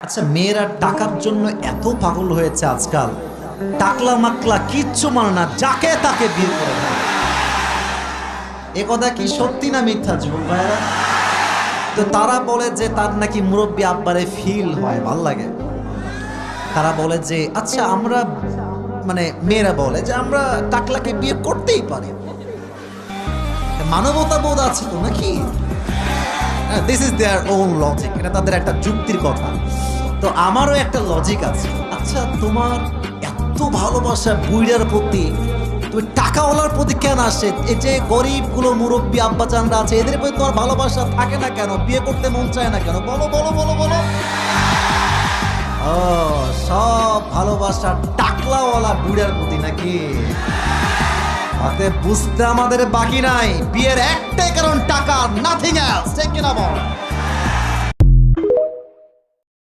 আচ্ছা, মেয়েরা টাকার জন্য এত পাগল হয়েছে আজকাল, টাকলা মাকলা কিচ্ছু মানে না, যাকে তাকে বিয়ে করে ফেলে। এ কথা কি সত্যি না মিথ্যা যুবক ভাইরা? তো তারা বলে যে তার নাকি মুরব্বী আব্বারে ফিল হয়, ভাল লাগে। তারা বলে যে আচ্ছা আমরা, মানে মেয়েরা বলে যে আমরা টাকলাকে বিয়ে করতেই পারি, মানবতা বোধ আছে তো নাকি। This is their own logic, এটা তাদের একটা যুক্তির কথা। তো আমারও একটা লজিক আছে। আচ্ছা, তোমার এত ভালোবাসা বুইড়ার প্রতি, তুমি টাকাওয়ালার প্রতি কেন আসে? এই যে গরিবগুলো মুরব্বী আব্বাজানরা আছে, এদের প্রতি তোমার ভালোবাসা থাকে না কেন? বিয়ে করতে মন চায় না কেন? বলো বলো বলো বলো। ও, সব ভালোবাসা টাকলাওয়ালা বুইড়ার প্রতি নাকি? তাতে বুঝতে আমাদের বাকি নাই, বিয়ের একটাই কারণ টাকা, নাথিং এলস। ঠিক কিনা বল?